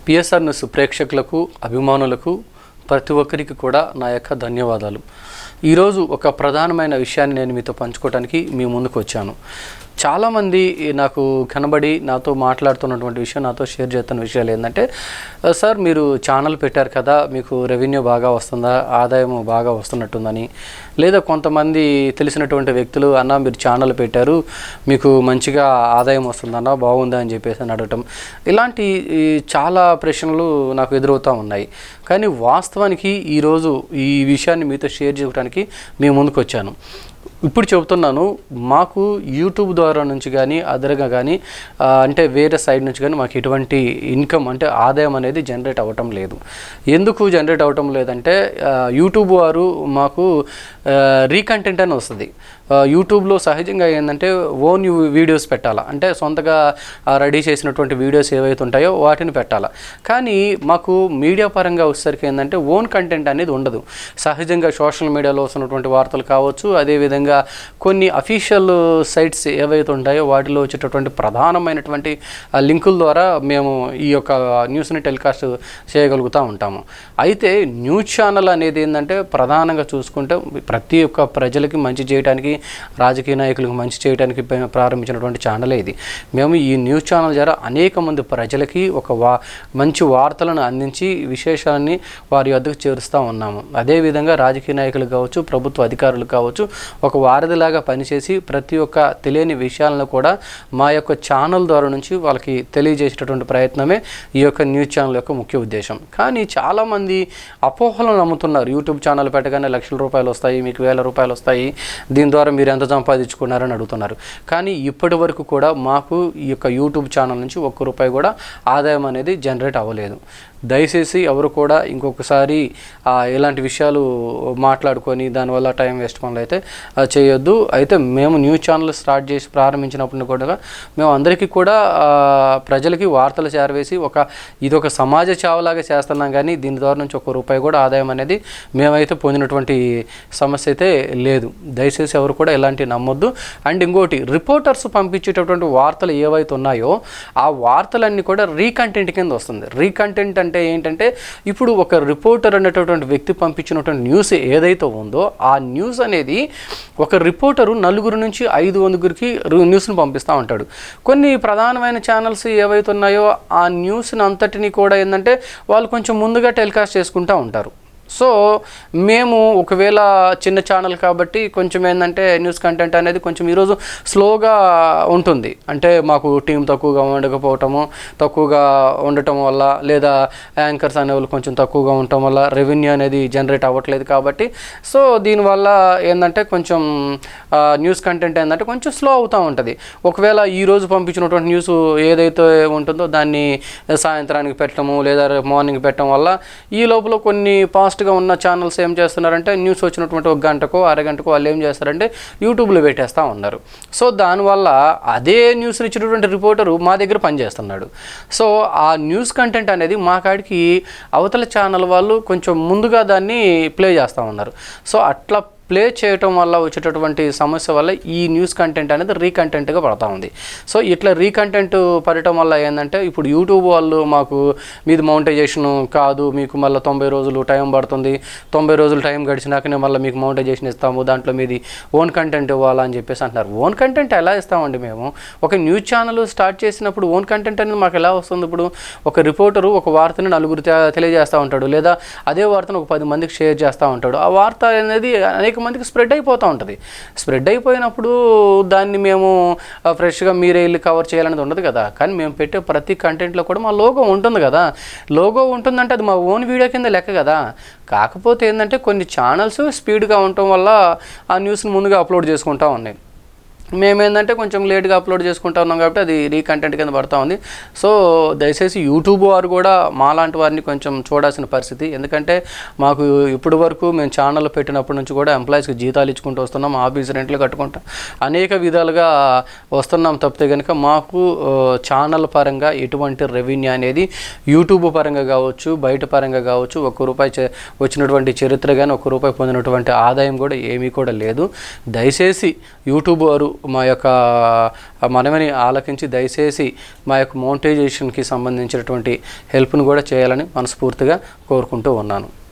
PSR news ప్రేక్షకులకు అభిమానులకు ప్రతి ఒక్కరికి కూడా నా యొక్క ధన్యవాదాలు. ఈరోజు ఒక ప్రధానమైన విషయాన్ని నేను మీతో పంచుకోవడానికి మీ ముందుకు వచ్చాను. చాలామంది నాకు కనబడి నాతో మాట్లాడుతున్నటువంటి విషయం, నాతో షేర్ చేస్తున్న విషయాలు ఏంటంటే, సార్ మీరు ఛానల్ పెట్టారు కదా, మీకు రెవెన్యూ బాగా వస్తుందా, ఆదాయం బాగా వస్తున్నట్టుందని, లేదా కొంతమంది తెలిసినటువంటి వ్యక్తులు, అన్న మీరు ఛానల్ పెట్టారు మీకు మంచిగా ఆదాయం వస్తుందన్న, బాగుందా అని చెప్పేసి అని అడగటం, ఇలాంటి చాలా ప్రశ్నలు నాకు ఎదురవుతూ ఉన్నాయి. కానీ వాస్తవానికి ఈరోజు ఈ విషయాన్ని మీతో షేర్ చేయడానికి మీ ముందుకు వచ్చాను. ఇప్పుడు చెబుతున్నాను, మాకు యూట్యూబ్ ద్వారా నుంచి కానీ అదర్గా కానీ అంటే వేరే సైడ్ నుంచి కానీ మాకు ఎటువంటి ఇన్కమ్ అంటే ఆదాయం అనేది జనరేట్ అవ్వటం లేదు. ఎందుకు జనరేట్ అవ్వటం లేదంటే, యూట్యూబ్ వారు మాకు రీకంటెంట్ అని వస్తుంది. యూట్యూబ్లో సహజంగా ఏంటంటే ఓన్ వీడియోస్ పెట్టాలా, అంటే సొంతగా రెడీ చేసినటువంటి వీడియోస్ ఏవైతే ఉంటాయో వాటిని పెట్టాలా. కానీ మాకు మీడియా పరంగా వచ్చేసరికి ఏంటంటే ఓన్ కంటెంట్ అనేది ఉండదు. సహజంగా సోషల్ మీడియాలో వస్తున్నటువంటి వార్తలు కావచ్చు, అదేవిధంగా కొన్ని అఫీషియల్ సైట్స్ ఏవైతే ఉంటాయో వాటిలో వచ్చేటటువంటి ప్రధానమైనటువంటి లింకుల ద్వారా మేము ఈ యొక్క న్యూస్ని టెలికాస్ట్ చేయగలుగుతూ ఉంటాము. అయితే న్యూస్ ఛానల్ అనేది ఏంటంటే ప్రధానంగా చూసుకుంటే ప్రతి ఒక్క ప్రజలకి మంచి చేయడానికి, రాజకీయ నాయకులకు మంచి చేయడానికి ప్రారంభించినటువంటి ఛానలే ఇది. మేము ఈ న్యూస్ ఛానల్ ద్వారా అనేక మంది ప్రజలకి ఒక మంచి వార్తలను అందించి విశేషాన్ని వారి వద్దకు చేరుస్తూ ఉన్నాము. అదేవిధంగా రాజకీయ నాయకులు కావచ్చు, ప్రభుత్వ అధికారులు కావచ్చు, ఒక వారధిలాగా పనిచేసి ప్రతి ఒక్క తెలియని విషయాలను కూడా మా యొక్క ఛానల్ ద్వారా నుంచి వాళ్ళకి తెలియజేసేటటువంటి ప్రయత్నమే ఈ యొక్క న్యూస్ ఛానల్ యొక్క ముఖ్య ఉద్దేశం. కానీ చాలామంది అపోహలను నమ్ముతున్నారు. యూట్యూబ్ ఛానల్ పెట్టగానే లక్షల రూపాయలు వస్తాయి, మీకు వేల రూపాయలు వస్తాయి, దీని ద్వారా మీరు ఎంత సంపాదించుకున్నారని అడుగుతున్నారు. కానీ ఇప్పటి వరకు కూడా మాకు ఈ యొక్క యూట్యూబ్ ఛానల్ నుంచి ఒక్క రూపాయి కూడా ఆదాయం అనేది జనరేట్ అవ్వలేదు. దయచేసి ఎవరు కూడా ఇంకొకసారి ఇలాంటి విషయాలు మాట్లాడుకొని దానివల్ల టైం వేస్ట్ పనులు అయితే చేయొద్దు. అయితే మేము న్యూస్ ఛానల్ స్టార్ట్ చేసి ప్రారంభించినప్పుడు కూడా మేము అందరికీ కూడా ప్రజలకి వార్తలు చేరవేసి ఇదొక సమాజ చావలాగా చేస్తున్నాం. కానీ దీని ద్వారా నుంచి ఒక్క రూపాయి కూడా ఆదాయం అనేది మేమైతే పొందినటువంటి సమస్య అయితే లేదు. దయచేసి ఎవరు కూడా ఇలాంటివి నమ్మొద్దు. అండ్ ఇంకోటి, రిపోర్టర్స్ పంపించేటటువంటి వార్తలు ఏవైతే ఉన్నాయో ఆ వార్తలన్నీ కూడా రీకంటెంట్ కింద వస్తుంది. రీకంటెంట్ అంటే ఏంటంటే, ఇప్పుడు ఒక రిపోర్టర్ అనేటటువంటి వ్యక్తి పంపించినటువంటి న్యూస్ ఏదైతే ఉందో ఆ న్యూస్ అనేది ఒక రిపోర్టరు 4 నుంచి 5 న్యూస్ని పంపిస్తూ ఉంటాడు. కొన్ని ప్రధానమైన ఛానల్స్ ఏవైతే ఉన్నాయో ఆ న్యూస్ని అంతటిని కూడా ఏంటంటే వాళ్ళు కొంచెం ముందుగా టెలికాస్ట్ చేసుకుంటూ ఉంటారు. సో మేము ఒకవేళ చిన్న ఛానల్ కాబట్టి కొంచెం ఏంటంటే న్యూస్ కంటెంట్ అనేది కొంచెం ఈరోజు స్లోగా ఉంటుంది. అంటే మాకు టీం తక్కువగా ఉండటం వల్ల, లేదా యాంకర్స్ అనేవాళ్ళు కొంచెం తక్కువగా ఉండటం వల్ల రెవెన్యూ అనేది జనరేట్ అవ్వట్లేదు. కాబట్టి సో దీనివల్ల ఏంటంటే కొంచెం న్యూస్ కంటెంట్ ఏంటంటే కొంచెం స్లో అవుతూ ఉంటుంది. ఒకవేళ ఈరోజు పంపించినటువంటి న్యూస్ ఏదైతే ఉంటుందో దాన్ని సాయంత్రానికి పెట్టడము లేదా రేపు మార్నింగ్ పెట్టడం వల్ల ఈ లోపల కొన్ని ఫాస్ట్గా ఉన్న ఛానల్స్ ఏం చేస్తున్నారంటే న్యూస్ వచ్చినటువంటి 1 గంటకో అరగంటకో వాళ్ళు ఏం చేస్తారంటే యూట్యూబ్లో పెట్టేస్తూ ఉన్నారు. సో దానివల్ల అదే న్యూస్ని ఇచ్చినటువంటి రిపోర్టరు మా దగ్గర పనిచేస్తున్నాడు. సో ఆ న్యూస్ కంటెంట్ అనేది మా కాడికి అవతల ఛానల్ వాళ్ళు కొంచెం ముందుగా దాన్ని ప్లే చేస్తూ ఉన్నారు. సో అట్లా ప్లే చేయటం వల్ల వచ్చేటటువంటి సమస్య వల్ల ఈ న్యూస్ కంటెంట్ అనేది రీకంటెంట్గా పడుతూ ఉంది. సో ఇట్లా రీకంటెంట్ పడటం వల్ల ఏంటంటే, ఇప్పుడు యూట్యూబ్ వాళ్ళు మాకు మీది మౌంటైజేషన్ కాదు, మీకు మళ్ళీ 90 రోజులు టైం పడుతుంది, 90 రోజులు టైం గడిచినాకనే మళ్ళీ మీకు మౌంటైజేషన్ ఇస్తాము, దాంట్లో మీది ఓన్ కంటెంట్ ఇవ్వాలని చెప్పేసి అంటున్నారు. ఓన్ కంటెంట్ ఎలా ఇస్తామండి? మేము ఒక న్యూస్ ఛానల్ స్టార్ట్ చేసినప్పుడు ఓన్ కంటెంట్ అనేది మాకు ఎలా వస్తుంది? ఇప్పుడు ఒక రిపోర్టరు ఒక వార్తని 4 తెలియజేస్తూ ఉంటాడు, లేదా అదే వార్తను ఒక 10 మందికి షేర్ చేస్తూ ఉంటాడు. ఆ వార్త అనేది అనేక మందికి స్ప్రెడ్ అయిపోతూ ఉంటుంది. స్ప్రెడ్ అయిపోయినప్పుడు దాన్ని మేము ఫ్రెష్గా మీరే వెళ్ళి కవర్ చేయాలనేది ఉండదు కదా. కానీ మేము పెట్టే ప్రతి కంటెంట్లో కూడా మా లోగో ఉంటుంది కదా. లోగో ఉంటుందంటే అది మా ఓన్ వీడియో కింద లెక్క కదా. కాకపోతే ఏంటంటే కొన్ని ఛానల్స్ స్పీడ్గా ఉండటం వల్ల ఆ న్యూస్ని ముందుగా అప్లోడ్ చేసుకుంటూ ఉన్నాయి. మేమేంటంటే కొంచెం లేట్గా అప్లోడ్ చేసుకుంటా ఉన్నాం కాబట్టి అది రీకంటెంట్ కింద పడుతూ ఉంది. సో దయచేసి యూట్యూబ్ వారు కూడా మాలాంటి వారిని కొంచెం చూడాల్సిన పరిస్థితి. ఎందుకంటే మాకు ఇప్పటి వరకు మేము ఛానల్ పెట్టినప్పటి నుంచి కూడా ఎంప్లాయీస్కి జీతాలు ఇచ్చుకుంటూ వస్తున్నాం, ఆఫీస్ రెంట్లు కట్టుకుంటాం, అనేక విధాలుగా వస్తున్నాం. తప్పితే కనుక మాకు ఛానల్ పరంగా ఎటువంటి రెవెన్యూ అనేది యూట్యూబ్ పరంగా కావచ్చు, బయట పరంగా కావచ్చు, ₹1 వచ్చినటువంటి చరిత్ర కానీ ₹1 పొందినటువంటి ఆదాయం కూడా ఏమీ కూడా లేదు. దయచేసి యూట్యూబ్ వారు మా యొక్క మనవిని ఆలకించి దయచేసి మా యొక్క మోనిటైజేషన్కి సంబంధించినటువంటి హెల్ప్ను కూడా చేయాలని మనస్ఫూర్తిగా కోరుకుంటూ ఉన్నాను.